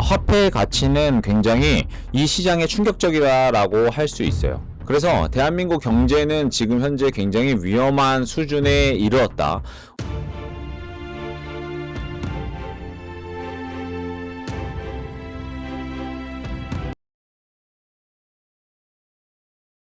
화폐의 가치는 굉장히 이 시장에 충격적이라고 할 수 있어요. 그래서 대한민국 경제는 지금 현재 굉장히 위험한 수준에 이르렀다.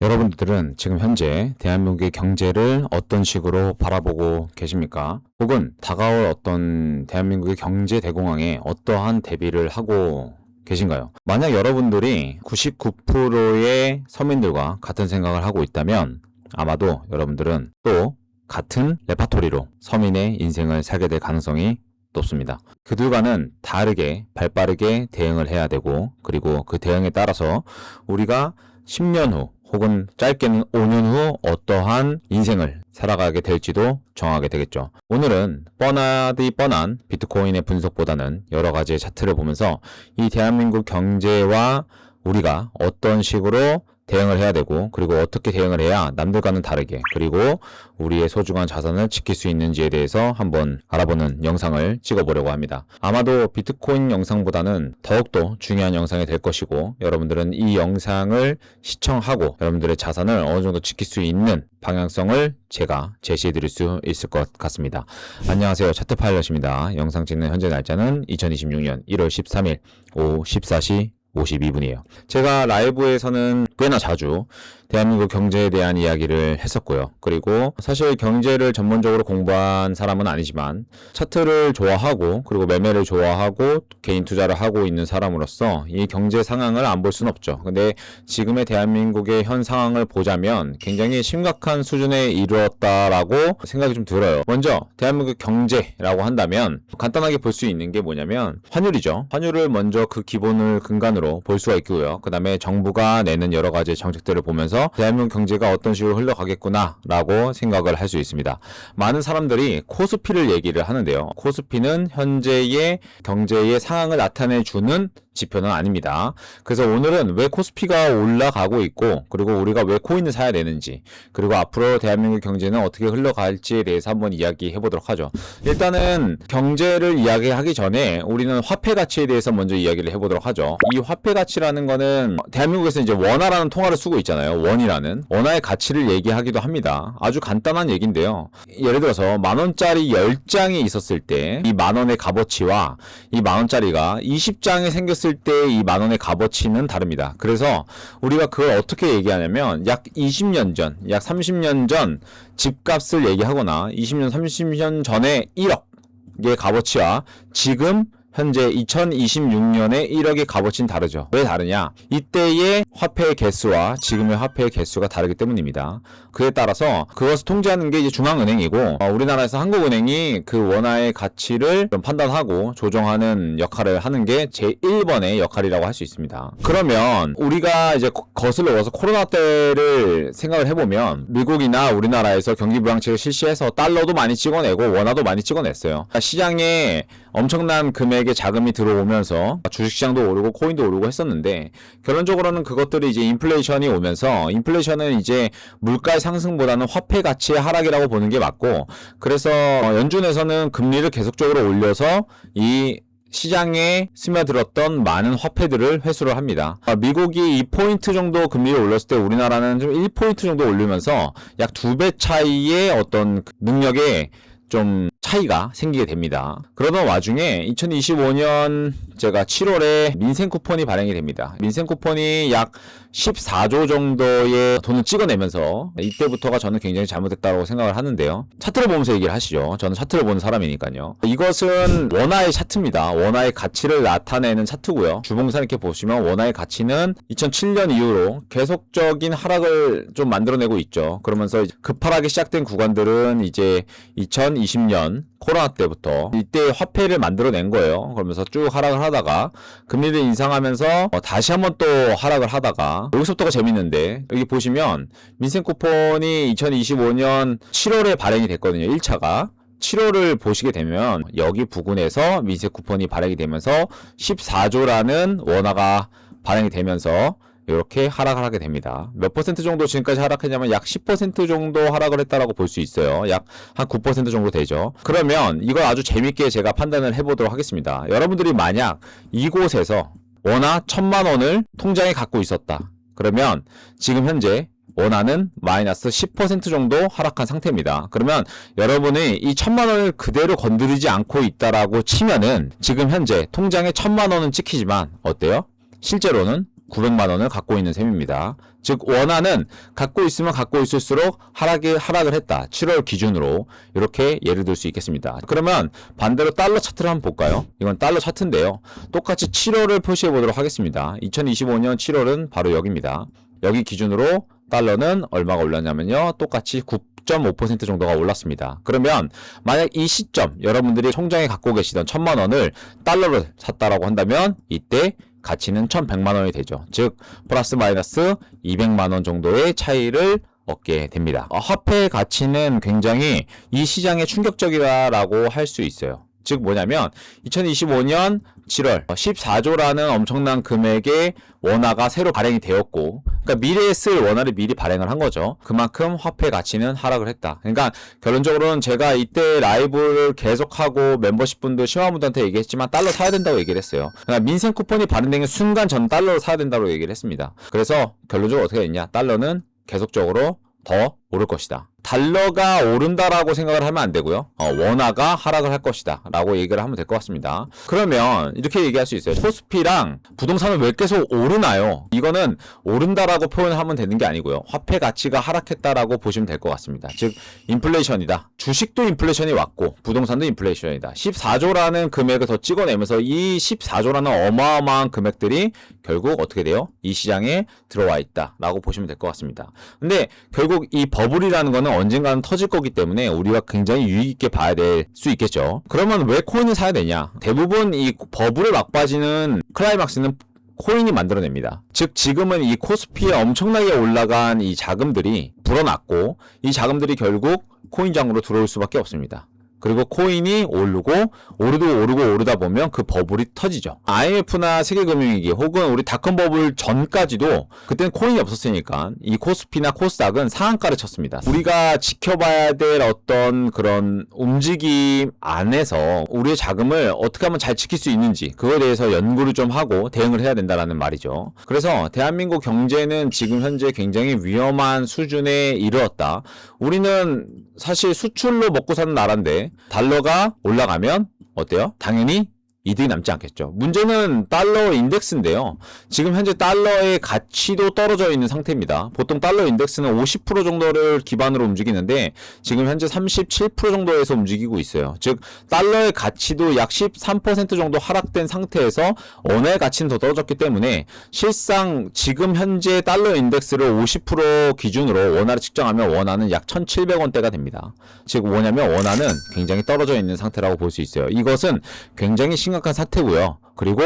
여러분들은 지금 현재 대한민국의 경제를 어떤 식으로 바라보고 계십니까? 혹은 다가올 어떤 대한민국의 경제 대공황에 어떠한 대비를 하고 계신가요? 만약 여러분들이 99%의 서민들과 같은 생각을 하고 있다면 아마도 여러분들은 또 같은 레파토리로 서민의 인생을 살게 될 가능성이 높습니다. 그들과는 다르게 발빠르게 대응을 해야 되고, 그리고 그 대응에 따라서 우리가 10년 후 혹은 짧게는 5년 후 어떠한 인생을 살아가게 될지도 정하게 되겠죠. 오늘은 뻔하디 뻔한 비트코인의 분석보다는 여러 가지의 차트를 보면서 이 대한민국 경제와 우리가 어떤 식으로 대응을 해야 되고, 그리고 어떻게 대응을 해야 남들과는 다르게, 그리고 우리의 소중한 자산을 지킬 수 있는지에 대해서 한번 알아보는 영상을 찍어보려고 합니다. 아마도 비트코인 영상보다는 더욱더 중요한 영상이 될 것이고, 여러분들은 이 영상을 시청하고 여러분들의 자산을 어느 정도 지킬 수 있는 방향성을 제가 제시해 드릴 수 있을 것 같습니다. 안녕하세요, 차트 파일럿입니다. 영상 찍는 현재 날짜는 2026년 1월 13일 오후 14시 52분이에요. 제가 라이브에서는 꽤나 자주 대한민국 경제에 대한 이야기를 했었고요. 그리고 사실 경제를 전문적으로 공부한 사람은 아니지만 차트를 좋아하고, 그리고 매매를 좋아하고 개인 투자를 하고 있는 사람으로서 이 경제 상황을 안 볼 수는 없죠. 근데 지금의 대한민국의 현 상황을 보자면 굉장히 심각한 수준에 이르렀다라고 생각이 좀 들어요. 먼저 대한민국 경제라고 한다면 간단하게 볼 수 있는 게 뭐냐면 환율이죠. 환율을 먼저 그 기본을 근간으로 볼 수가 있고요. 그 다음에 정부가 내는 여러 가지 정책들을 보면서 대한민국 경제가 어떤 식으로 흘러가겠구나 라고 생각을 할 수 있습니다. 많은 사람들이 코스피를 얘기를 하는데요. 코스피는 현재의 경제의 상황을 나타내주는 지표는 아닙니다. 그래서 오늘은 왜 코스피가 올라가고 있고, 그리고 우리가 왜 코인을 사야 되는지, 그리고 앞으로 대한민국 경제는 어떻게 흘러갈지에 대해서 한번 이야기해 보도록 하죠. 일단은 경제를 이야기하기 전에 우리는 화폐 가치에 대해서 먼저 이야기를 해 보도록 하죠. 이 화폐 가치라는 거는 대한민국에서 이제 원화라는 통화를 쓰고 있잖아요. 원이라는 원화의 가치를 얘기하기도 합니다. 아주 간단한 얘기인데요. 예를 들어서 만원짜리 10장이 있었을 때 이 만원의 값어치와 이 만원짜리가 20장이 생겼을 때 이 만원의 값어치는 다릅니다. 그래서 우리가 그걸 어떻게 얘기하냐면 약 20년 전, 약 30년 전 집값을 얘기하거나 20년, 30년 전에 1억의 값어치와 지금 현재 2026년에 1억의 값어치는 다르죠. 왜 다르냐? 이때의 화폐의 개수와 지금의 화폐의 개수가 다르기 때문입니다. 그에 따라서 그것을 통제하는 게 이제 중앙은행이고, 우리나라에서 한국은행이 그 원화의 가치를 좀 판단하고 조정하는 역할을 하는 게 제1번의 역할이라고 할 수 있습니다. 그러면 우리가 이제 거슬러 와서 코로나 때를 생각을 해보면 미국이나 우리나라에서 경기 부양책을 실시해서 달러도 많이 찍어내고 원화도 많이 찍어냈어요. 시장에 엄청난 금액의 자금이 들어오면서 주식시장도 오르고 코인도 오르고 했었는데, 결론적으로는 그것들이 이제 인플레이션이 오면서, 인플레이션은 이제 물가의 상승보다는 화폐 가치의 하락이라고 보는 게 맞고, 그래서 연준에서는 금리를 계속적으로 올려서 이 시장에 스며들었던 많은 화폐들을 회수를 합니다. 미국이 2포인트 정도 금리를 올렸을 때 우리나라는 좀 1포인트 정도 올리면서 약 2배 차이의 어떤 능력의 좀 차이가 생기게 됩니다. 그러던 와중에 2025년 제가 7월에 민생 쿠폰이 발행이 됩니다. 민생 쿠폰이 약 14조 정도의 돈을 찍어내면서 이때부터가 저는 굉장히 잘못됐다고 생각을 하는데요. 차트를 보면서 얘기를 하시죠. 저는 차트를 보는 사람이니까요. 이것은 원화의 차트입니다. 원화의 가치를 나타내는 차트고요. 주봉상 이렇게 보시면 원화의 가치는 2007년 이후로 계속적인 하락을 좀 만들어내고 있죠. 그러면서 급하게 시작된 구간들은 이제 2020년 코로나 때부터 이때 화폐를 만들어낸 거예요. 그러면서 쭉 하락을 하다가 금리를 인상하면서 다시 한번 또 하락을 하다가, 여기서부터가 재밌는데, 여기 보시면 민생 쿠폰이 2025년 7월에 발행이 됐거든요. 1차가 7월을 보시게 되면 여기 부근에서 민생 쿠폰이 발행이 되면서 14조라는 원화가 발행이 되면서 이렇게 하락을 하게 됩니다. 몇 퍼센트 정도 지금까지 하락했냐면 약 10% 정도 하락을 했다라고 볼 수 있어요. 약 한 9% 정도 되죠. 그러면 이걸 아주 재밌게 제가 판단을 해보도록 하겠습니다. 여러분들이 만약 이곳에서 원화 1000만 원을 통장에 갖고 있었다. 그러면 지금 현재 원화는 마이너스 10% 정도 하락한 상태입니다. 그러면 여러분이 이 1000만 원을 그대로 건드리지 않고 있다라고 치면은 지금 현재 통장에 1000만 원은 찍히지만 어때요? 실제로는 900만 원을 갖고 있는 셈입니다. 즉 원화는 갖고 있으면 갖고 있을수록 하락을 했다. 7월 기준으로 이렇게 예를 들 수 있겠습니다. 그러면 반대로 달러 차트를 한번 볼까요? 이건 달러 차트인데요. 똑같이 7월을 표시해 보도록 하겠습니다. 2025년 7월은 바로 여기입니다. 여기 기준으로 달러는 얼마가 올랐냐면요. 똑같이 9.5% 정도가 올랐습니다. 그러면 만약 이 시점 여러분들이 통장에 갖고 계시던 1000만 원을 달러로 샀다라고 한다면 이때 가치는 1100만 원이 되죠. 즉 플러스 마이너스 200만 원 정도의 차이를 얻게 됩니다. 화폐의 가치는 굉장히 이 시장에 충격적이다라고 할 수 있어요. 즉 뭐냐면 2025년 7월 14조라는 엄청난 금액의 원화가 새로 발행이 되었고, 그러니까 미래에 쓸 원화를 미리 발행을 한 거죠. 그만큼 화폐 가치는 하락을 했다. 그러니까 결론적으로는 제가 이때 라이브를 계속하고 멤버십 분들 심화분들한테 얘기했지만 달러 사야 된다고 얘기를 했어요. 그러니까 민생 쿠폰이 발행되는 순간 전 달러를 사야 된다고 얘기를 했습니다. 그래서 결론적으로 어떻게 됐냐? 달러는 계속적으로 더 오를 것이다. 달러가 오른다라고 생각을 하면 안 되고요. 원화가 하락을 할 것이다 라고 얘기를 하면 될 것 같습니다. 그러면 이렇게 얘기할 수 있어요. 코스피랑 부동산은 왜 계속 오르나요? 이거는 오른다라고 표현을 하면 되는 게 아니고요. 화폐 가치가 하락했다라고 보시면 될 것 같습니다. 즉 인플레이션이다. 주식도 인플레이션이 왔고 부동산도 인플레이션이다. 14조라는 금액을 더 찍어내면서 이 14조라는 어마어마한 금액들이 결국 어떻게 돼요? 이 시장에 들어와 있다라고 보시면 될 것 같습니다. 근데 결국 이 버블이라는 거는 언젠가는 터질 거기 때문에 우리가 굉장히 유의 있게 봐야 될 수 있겠죠. 그러면 왜 코인을 사야 되냐? 대부분 이 버블에 막빠지는 클라이막스는 코인이 만들어냅니다. 즉 지금은 이 코스피에 엄청나게 올라간 이 자금들이 불어났고 이 자금들이 결국 코인장으로 들어올 수밖에 없습니다. 그리고 코인이 오르고 오르다 보면 그 버블이 터지죠. IMF나 세계금융위기 혹은 우리 닷컴 버블 전까지도 그때는 코인이 없었으니까 이 코스피나 코스닥은 상한가를 쳤습니다. 우리가 지켜봐야 될 어떤 그런 움직임 안에서 우리의 자금을 어떻게 하면 잘 지킬 수 있는지 그거에 대해서 연구를 좀 하고 대응을 해야 된다는 말이죠. 그래서 대한민국 경제는 지금 현재 굉장히 위험한 수준에 이르렀다. 우리는 사실 수출로 먹고 사는 나라인데 달러가 올라가면 어때요? 당연히 이득이 남지 않겠죠. 문제는 달러 인덱스인데요. 지금 현재 달러의 가치도 떨어져 있는 상태입니다. 보통 달러 인덱스는 50% 정도를 기반으로 움직이는데 지금 현재 37% 정도에서 움직이고 있어요. 즉 달러의 가치도 약 13% 정도 하락된 상태에서 원화의 가치는 더 떨어졌기 때문에 실상 지금 현재 달러 인덱스를 50% 기준으로 원화를 측정하면 원화는 약 1,700원대가 됩니다. 즉 뭐냐면 원화는 굉장히 떨어져 있는 상태라고 볼 수 있어요. 이것은 굉장히 심각한 사태고요. 그리고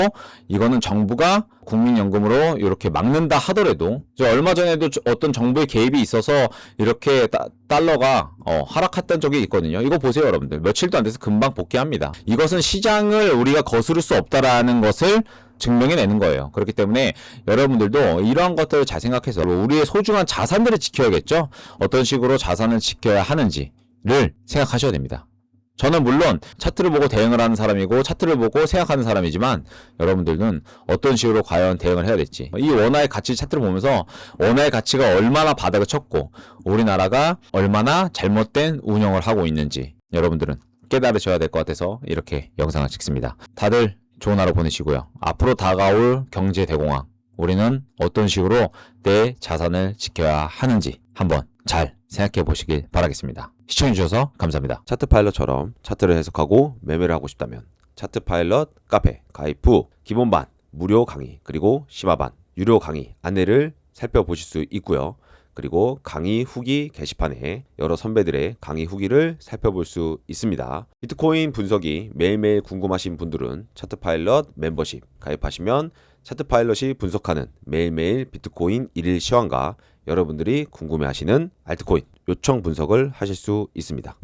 이거는 정부가 국민연금으로 이렇게 막는다 하더라도 얼마 전에도 어떤 정부의 개입이 있어서 이렇게 달러가 하락했던 적이 있거든요. 이거 보세요 여러분들. 며칠도 안 돼서 금방 복귀합니다. 이것은 시장을 우리가 거스를 수 없다라는 것을 증명해내는 거예요. 그렇기 때문에 여러분들도 이러한 것들을 잘 생각해서 우리의 소중한 자산들을 지켜야겠죠. 어떤 식으로 자산을 지켜야 하는지를 생각하셔야 됩니다. 저는 물론 차트를 보고 대응을 하는 사람이고 차트를 보고 생각하는 사람이지만 여러분들은 어떤 식으로 과연 대응을 해야 될지 이 원화의 가치 차트를 보면서 원화의 가치가 얼마나 바닥을 쳤고 우리나라가 얼마나 잘못된 운영을 하고 있는지 여러분들은 깨달으셔야 될 것 같아서 이렇게 영상을 찍습니다. 다들 좋은 하루 보내시고요. 앞으로 다가올 경제 대공황 우리는 어떤 식으로 내 자산을 지켜야 하는지 한번 잘 생각해 보시길 바라겠습니다. 시청해주셔서 감사합니다. 차트 파일럿처럼 차트를 해석하고 매매를 하고 싶다면 차트 파일럿 카페 가입 후 기본반 무료 강의 그리고 심화반 유료 강의 안내를 살펴보실 수 있고요. 그리고 강의 후기 게시판에 여러 선배들의 강의 후기를 살펴볼 수 있습니다. 비트코인 분석이 매일매일 궁금하신 분들은 차트 파일럿 멤버십 가입하시면 차트 파일럿이 분석하는 매일매일 비트코인 1일 시황과 여러분들이 궁금해하시는 알트코인 요청 분석을 하실 수 있습니다.